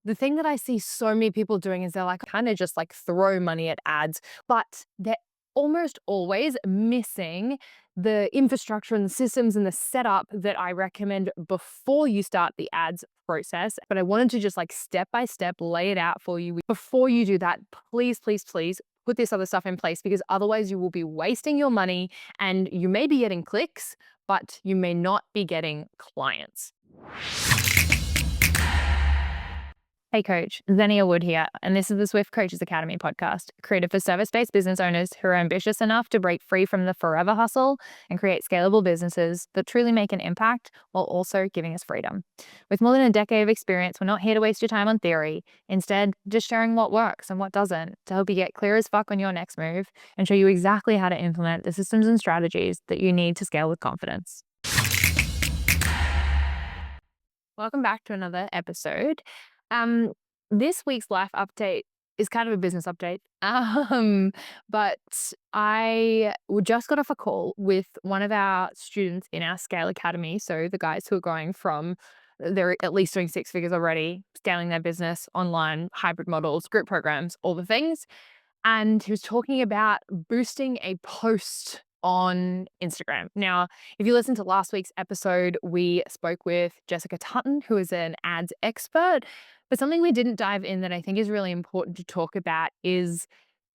The thing that I see so many people doing is they're like kind of just like throw money at ads, but they're almost always missing the infrastructure and the systems and the setup that I recommend before you start the ads process. But I wanted to just like step by step lay it out for you. Before you do that, please, please, please put this other stuff in place, because otherwise you will be wasting your money and you may be getting clicks, but you may not be getting clients. Hey coach, Xenia Wood here, and this is the Swift Coaches Academy podcast, created for service-based business owners who are ambitious enough to break free from the forever hustle and create scalable businesses that truly make an impact while also giving us freedom. With more than a decade of experience, we're not here to waste your time on theory. Instead, just sharing what works and what doesn't to help you get clear as fuck on your next move and show you exactly how to implement the systems and strategies that you need to scale with confidence. Welcome back to another episode. This week's life update is kind of a business update. But I just got off a call with one of our students in our Scale Academy. So the guys who are going from, they're at least doing 6 figures already, scaling their business, online, hybrid models, group programs, all the things. And he was talking about boosting a post on Instagram. Now, if you listen to last week's episode, we spoke with Jessica Tutton, who is an ads expert. But something we didn't dive in that I think is really important to talk about is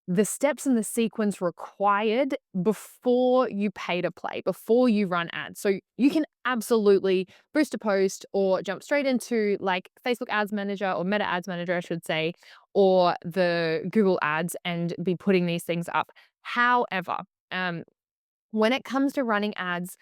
the steps and the sequence required before you pay to play, before you run ads. So you can absolutely boost a post or jump straight into like Facebook Ads Manager or Meta Ads Manager, I should say, or the Google Ads and be putting these things up. However, when it comes to running ads,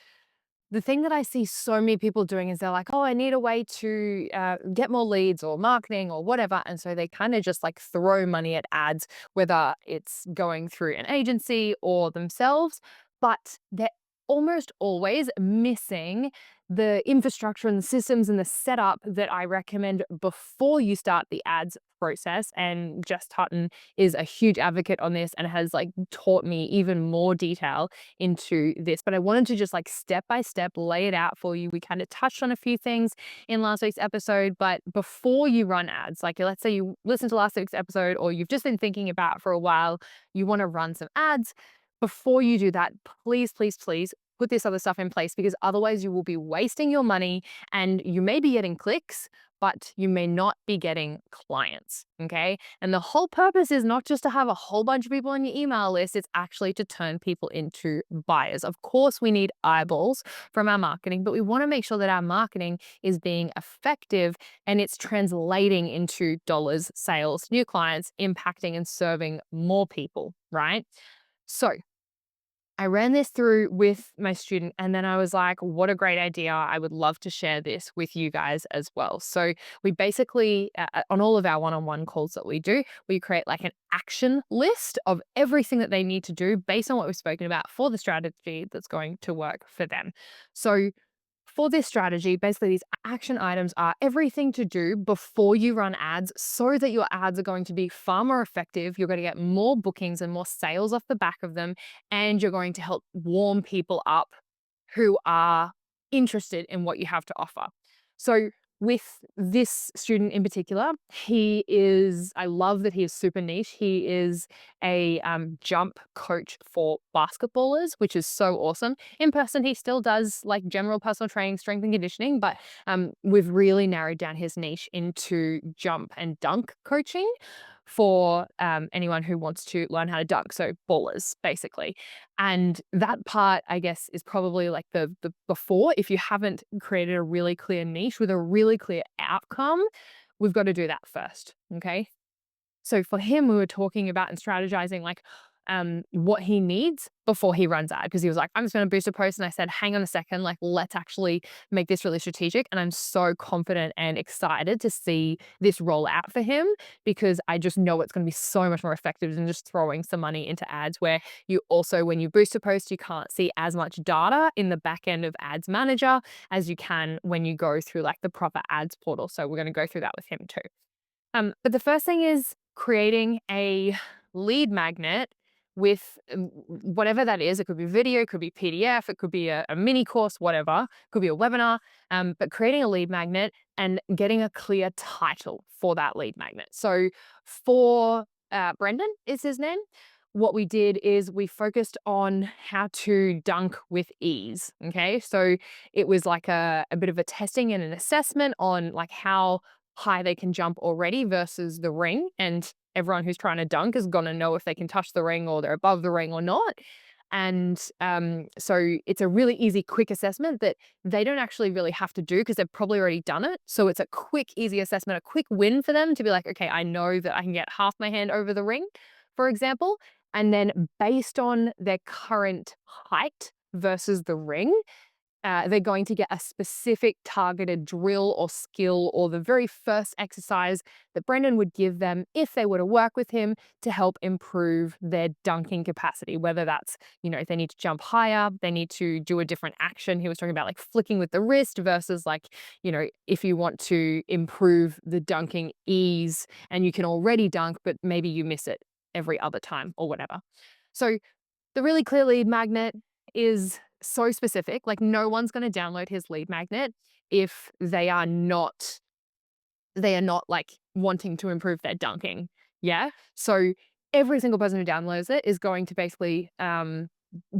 the thing that I see so many people doing is they're like, oh, I need a way to get more leads or marketing or whatever. And so they kind of just like throw money at ads, whether it's going through an agency or themselves. But they're almost always missing the infrastructure and the systems and the setup that I recommend before you start the ads process. And Jess Tutton is a huge advocate on this and has like taught me even more detail into this. But I wanted to just like step by step lay it out for you. We kind of touched on a few things in last week's episode, but before you run ads, like let's say you listen to last week's episode or you've just been thinking about for a while, you want to run some ads. Before you do that, please, please, please put this other stuff in place, because otherwise you will be wasting your money and you may be getting clicks, but you may not be getting clients. Okay. And the whole purpose is not just to have a whole bunch of people on your email list, it's actually to turn people into buyers. Of course, we need eyeballs from our marketing, but we want to make sure that our marketing is being effective and it's translating into dollars, sales, new clients, impacting and serving more people, right? So I ran this through with my student and then I was like, what a great idea. I would love to share this with you guys as well. So we basically, on all of our one-on-one calls that we do, we create like an action list of everything that they need to do based on what we've spoken about for the strategy that's going to work for them. So for this strategy, basically these action items are everything to do before you run ads so that your ads are going to be far more effective. You're going to get more bookings and more sales off the back of them, and you're going to help warm people up who are interested in what you have to offer. So with this student in particular, I love that he is super niche. He is a jump coach for basketballers, which is so awesome. In person, he still does like general personal training, strength and conditioning, but we've really narrowed down his niche into jump and dunk coaching for anyone who wants to learn how to dunk. So ballers, basically. And that part, I guess, is probably like the before. If you haven't created a really clear niche with a really clear outcome, we've got to do that first. Okay. So for him, we were talking about and strategizing like what he needs before he runs ad, because he was like, I'm just going to boost a post. And I said, hang on a second, like let's actually make this really strategic. And I'm so confident and excited to see this roll out for him, because I just know it's going to be so much more effective than just throwing some money into ads, where you also, when you boost a post, you can't see as much data in the back end of Ads Manager as you can when you go through like the proper ads portal. So we're going to go through that with him too. But the first thing is creating a lead magnet with whatever that is. It could be video, it could be PDF, it could be a mini course, whatever, it could be a webinar, but creating a lead magnet and getting a clear title for that lead magnet. So for Brendan is his name. What we did is we focused on how to dunk with ease. Okay. So it was like a bit of a testing and an assessment on like how high they can jump already versus the ring. And everyone who's trying to dunk is going to know if they can touch the ring or they're above the ring or not. And so it's a really easy, quick assessment that they don't actually really have to do because they've probably already done it. So it's a quick, easy assessment, a quick win for them to be like, okay, I know that I can get half my hand over the ring, for example. And then based on their current height versus the ring, they're going to get a specific targeted drill or skill or the very first exercise that Brendan would give them if they were to work with him to help improve their dunking capacity, whether that's, if they need to jump higher, they need to do a different action. He was talking about like flicking with the wrist versus like, if you want to improve the dunking ease and you can already dunk, but maybe you miss it every other time or whatever. So the really clear lead magnet is so specific. Like no one's going to download his lead magnet if they are not like wanting to improve their dunking. Yeah. So every single person who downloads it is going to basically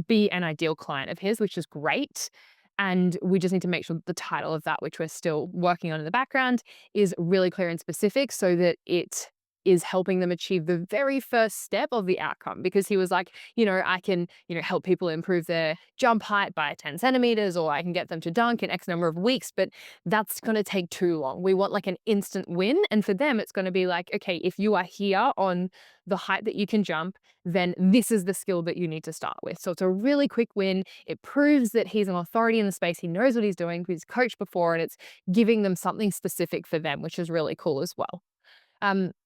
be an ideal client of his, which is great. And we just need to make sure that the title of that, which we're still working on in the background, is really clear and specific so that it is helping them achieve the very first step of the outcome. Because he was like, I can, help people improve their jump height by 10 centimeters, or I can get them to dunk in X number of weeks, but that's going to take too long. We want like an instant win. And for them, it's going to be like, okay, if you are here on the height that you can jump, then this is the skill that you need to start with. So it's a really quick win. It proves that he's an authority in the space. He knows what he's doing. He's coached before, and it's giving them something specific for them, which is really cool as well.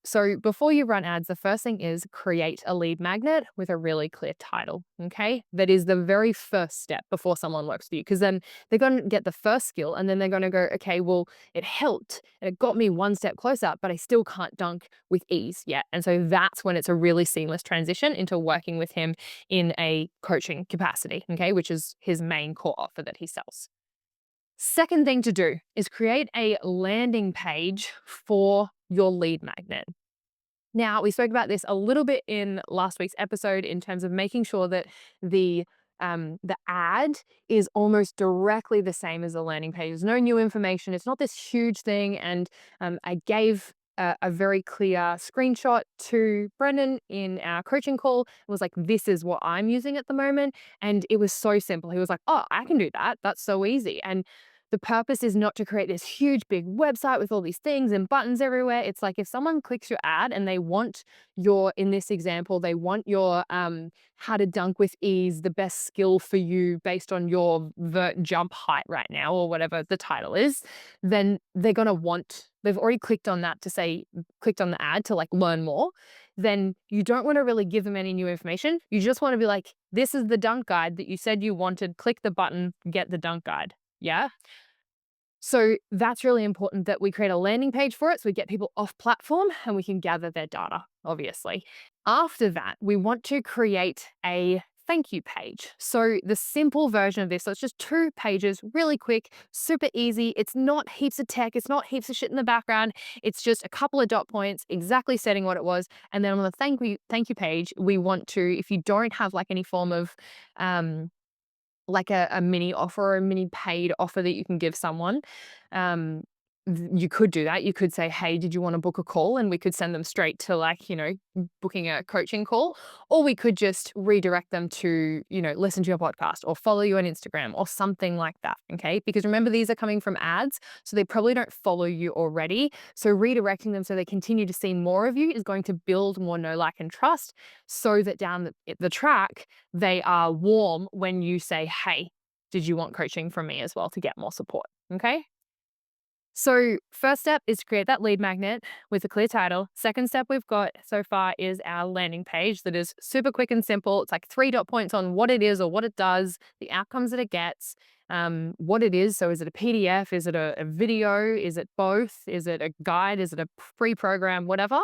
So before you run ads, the first thing is create a lead magnet with a really clear title. Okay. That is the very first step before someone works with you. Cause then they're going to get the first skill and then they're going to go, okay, well, it helped and it got me one step closer, but I still can't dunk with ease yet. And so that's when it's a really seamless transition into working with him in a coaching capacity. Okay. Which is his main core offer that he sells. Second thing to do is create a landing page for your lead magnet. Now, we spoke about this a little bit in last week's episode in terms of making sure that the ad is almost directly the same as the landing page. There's no new information. It's not this huge thing. And I gave a very clear screenshot to Brendan in our coaching call. It was like, this is what I'm using at the moment. And it was so simple. He was like, oh, I can do that. That's so easy. And the purpose is not to create this huge, big website with all these things and buttons everywhere. It's like if someone clicks your ad and they want in this example, they want your how to dunk with ease, the best skill for you based on your vert jump height right now, or whatever the title is, then they've already clicked on that clicked on the ad to like learn more. Then you don't want to really give them any new information. You just want to be like, this is the dunk guide that you said you wanted. Click the button, get the dunk guide. Yeah. So that's really important that we create a landing page for it so we get people off platform and we can gather their data, obviously. After that, we want to create a thank you page. So the simple version of this, so it's just 2 pages, really quick, super easy. It's not heaps of tech. It's not heaps of shit in the background. It's just a couple of dot points, exactly setting what it was. And then on the thank you page, we want to, if you don't have like any form of like a mini offer or a mini paid offer that you can give someone, you could do that. You could say, hey, did you want to book a call? And we could send them straight to like, booking a coaching call, or we could just redirect them to, listen to your podcast or follow you on Instagram or something like that. Okay. Because remember, these are coming from ads, so they probably don't follow you already. So redirecting them so they continue to see more of you is going to build more know, like, and trust, so that down the track, they are warm when you say, hey, did you want coaching from me as well to get more support? Okay. So first step is to create that lead magnet with a clear title. Second step we've got so far is our landing page that is super quick and simple. It's like 3 dot points on what it is or what it does, the outcomes that it gets, what it is. So is it a PDF? Is it a video? Is it both? Is it a guide? Is it a pre-program? Whatever.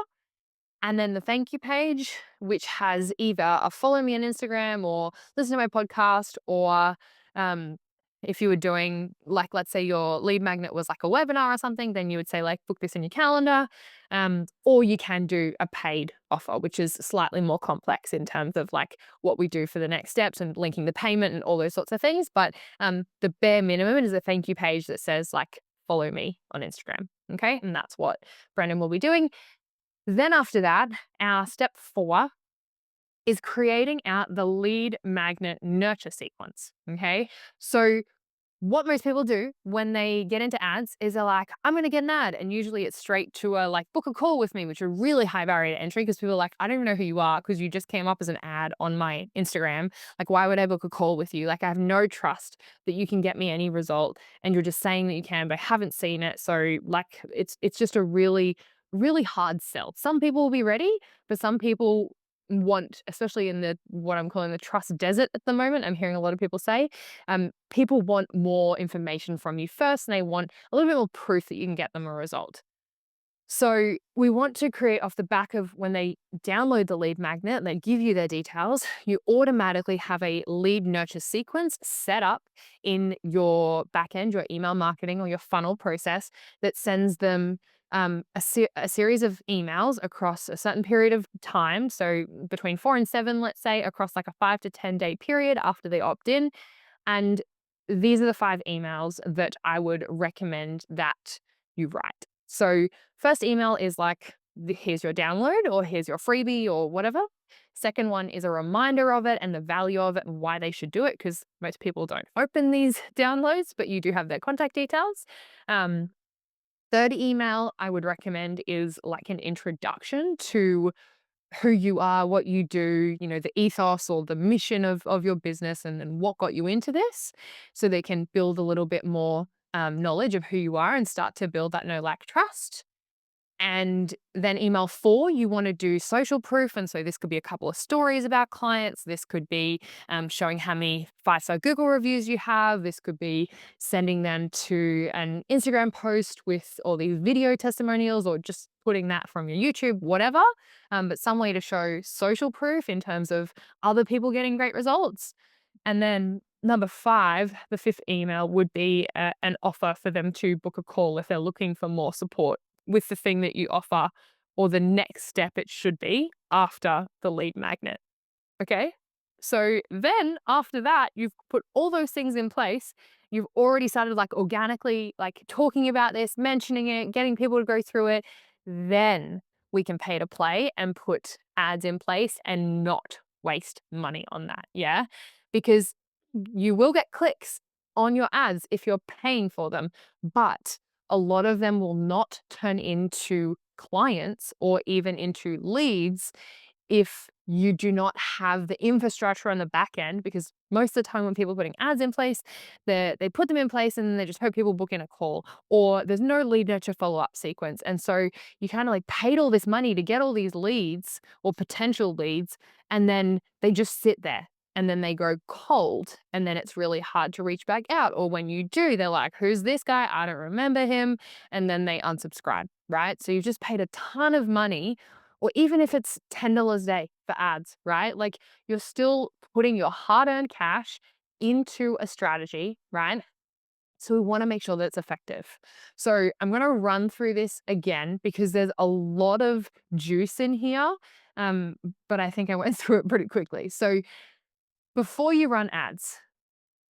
And then the thank you page, which has either a follow me on Instagram or listen to my podcast, or um, if you were doing, like, let's say your lead magnet was like a webinar or something, then you would say like, book this in your calendar. Or you can do a paid offer, which is slightly more complex in terms of like what we do for the next steps and linking the payment and all those sorts of things. But the bare minimum is a thank you page that says like, follow me on Instagram. Okay. And that's what Brendan will be doing. Then after that, our step 4 is creating out the lead magnet nurture sequence. Okay. So what most people do when they get into ads is they're like, I'm going to get an ad. And usually it's straight to a like, book a call with me, which are really high barrier to entry because people are like, I don't even know who you are because you just came up as an ad on my Instagram. Like, why would I book a call with you? Like, I have no trust that you can get me any result. And you're just saying that you can, but I haven't seen it. So like, it's just a really, really hard sell. Some people will be ready, but some people want, especially in the what I'm calling the trust desert at the moment, I'm hearing a lot of people say, people want more information from you first, and they want a little bit more proof that you can get them a result. So we want to create off the back of when they download the lead magnet and they give you their details, you automatically have a lead nurture sequence set up in your backend, your email marketing or your funnel process that sends them a series of emails across a certain period of time. So between 4 and 7, let's say, across like a 5 to 10 day period after they opt in. And these are the 5 emails that I would recommend that you write. So first email is like, here's your download or here's your freebie or whatever. Second one is a reminder of it and the value of it and why they should do it, because most people don't open these downloads, but you do have their contact details. Third email I would recommend is like an introduction to who you are, what you do, you know, the ethos or the mission of your business and what got you into this, so they can build a little bit more knowledge of who you are and start to build that know, like, trust. And then email 4, you want to do social proof. And so this could be a couple of stories about clients. This could be showing how many 5-star Google reviews you have. This could be sending them to an Instagram post with all these video testimonials, or just putting that from your YouTube, whatever. But some way to show social proof in terms of other people getting great results. And then number 5, the 5th email would be an offer for them to book a call if they're looking for more support with the thing that you offer, or the next step it should be after the lead magnet. Okay. So then after that, you've put all those things in place. You've already started like organically, like talking about this, mentioning it, getting people to go through it. Then we can pay to play and put ads in place and not waste money on that. Yeah. Because you will get clicks on your ads if you're paying for them, but a lot of them will not turn into clients or even into leads if you do not have the infrastructure on the back end. Because most of the time when people are putting ads in place, they put them in place and then they just hope people book in a call, or there's no lead nurture follow-up sequence. And so you kind of like paid all this money to get all these leads or potential leads, and then they just sit there and then they go cold, and then it's really hard to reach back out. Or when you do, they're like, who's this guy? I don't remember him. And then they unsubscribe, right? So you've just paid a ton of money, or even if it's $10 a day for ads, right? Like, you're still putting your hard-earned cash into a strategy, right? So we want to make sure that it's effective. So I'm going to run through this again because there's a lot of juice in here, but I think I went through it pretty quickly. So before you run ads,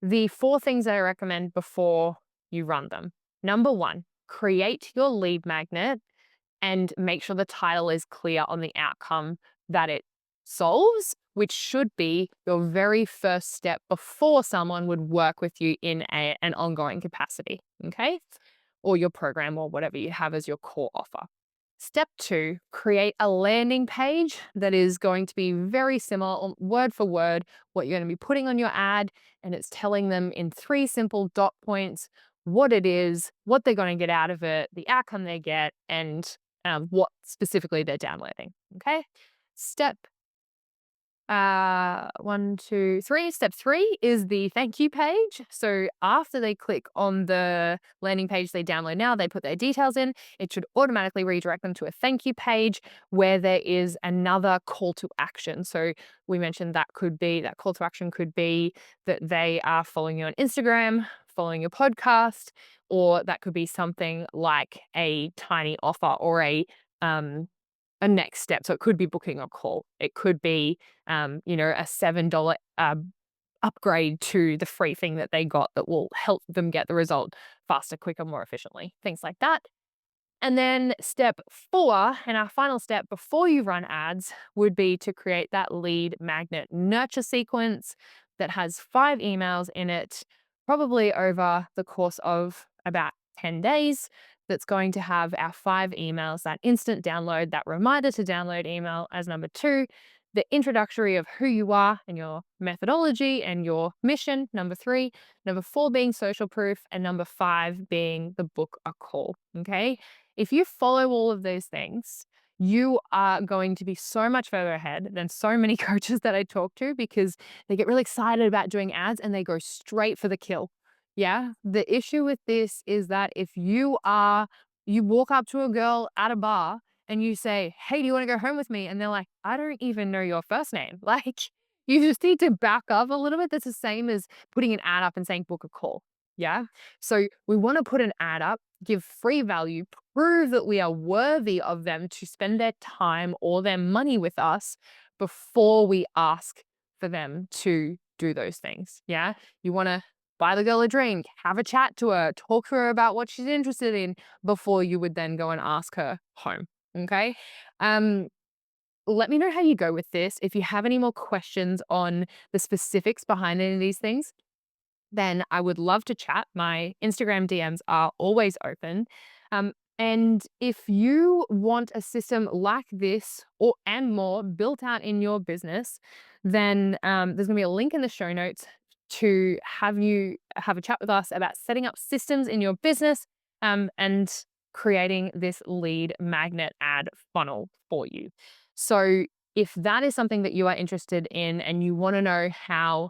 the 4 things that I recommend before you run them. Number 1, create your lead magnet and make sure the title is clear on the outcome that it solves, which should be your very first step before someone would work with you in an ongoing capacity, okay? Or your program or whatever you have as your core offer. Step 2, create a landing page that is going to be very similar, word for word, what you're going to be putting on your ad. And it's telling them in 3 simple dot points what it is, what they're going to get out of it, the outcome they get, and what specifically they're downloading. Okay. Step one, two, three. Step 3 is the thank you page. So after they click on the landing page they download now, they put their details in, it should automatically redirect them to a thank you page where there is another call to action. So we mentioned that call to action could be that they are following you on Instagram, following your podcast, or that could be something like a tiny offer or a next step. So it could be booking a call. It could be, a $7 upgrade to the free thing that they got that will help them get the result faster, quicker, more efficiently, things like that. And then step 4, and our final step before you run ads, would be to create that lead magnet nurture sequence that has 5 emails in it, probably over the course of about 10 days. That's going to have our 5 emails, that instant download, that reminder to download email as number 2, the introductory of who you are and your methodology and your mission, number 3, number 4 being social proof, and number 5 being the book a call. Okay. If you follow all of those things, you are going to be so much further ahead than so many coaches that I talk to, because they get really excited about doing ads and they go straight for the kill. Yeah. The issue with this is that if you walk up to a girl at a bar and you say, "Hey, do you want to go home with me?" And they're like, "I don't even know your first name." Like, you just need to back up a little bit. That's the same as putting an ad up and saying book a call. Yeah. So we want to put an ad up, give free value, prove that we are worthy of them to spend their time or their money with us before we ask for them to do those things. Yeah. You want to buy the girl a drink, have a chat to her, talk to her about what she's interested in before you would then go and ask her home. Okay. Let me know how you go with this. If you have any more questions on the specifics behind any of these things, then I would love to chat. My Instagram DMs are always open. And if you want a system like this and more built out in your business, then there's going to be a link in the show notes to have you have a chat with us about setting up systems in your business and creating this lead magnet ad funnel for you. So if that is something that you are interested in and you want to know how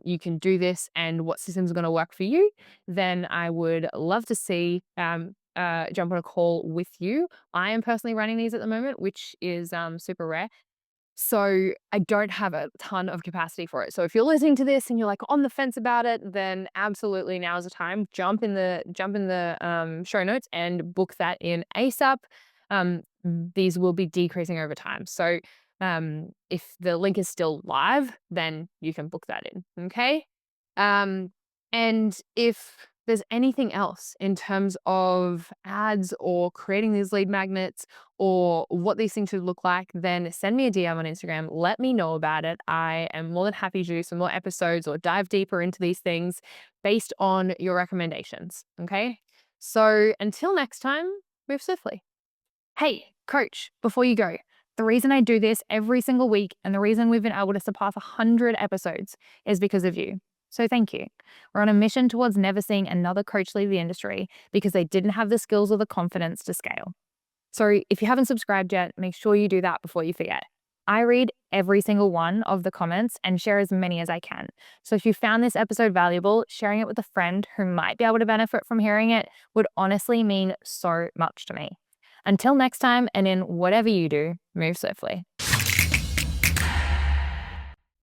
you can do this and what systems are going to work for you, then I would love to see jump on a call with you. I am personally running these at the moment, which is super rare. So I don't have a ton of capacity for it. So if you're listening to this and you're like on the fence about it, then absolutely now is the time. Jump in the show notes and book that in ASAP. These will be decreasing over time. So if the link is still live, then you can book that in. Okay. And if there's anything else in terms of ads or creating these lead magnets or what these things should look like, then send me a DM on Instagram. Let me know about it. I am more than happy to do some more episodes or dive deeper into these things based on your recommendations. Okay. So until next time, move swiftly. Hey, coach, before you go, the reason I do this every single week and the reason we've been able to surpass 100 episodes is because of you. So thank you. We're on a mission towards never seeing another coach leave the industry because they didn't have the skills or the confidence to scale. So if you haven't subscribed yet, make sure you do that before you forget. I read every single one of the comments and share as many as I can. So if you found this episode valuable, sharing it with a friend who might be able to benefit from hearing it would honestly mean so much to me. Until next time, and in whatever you do, move swiftly.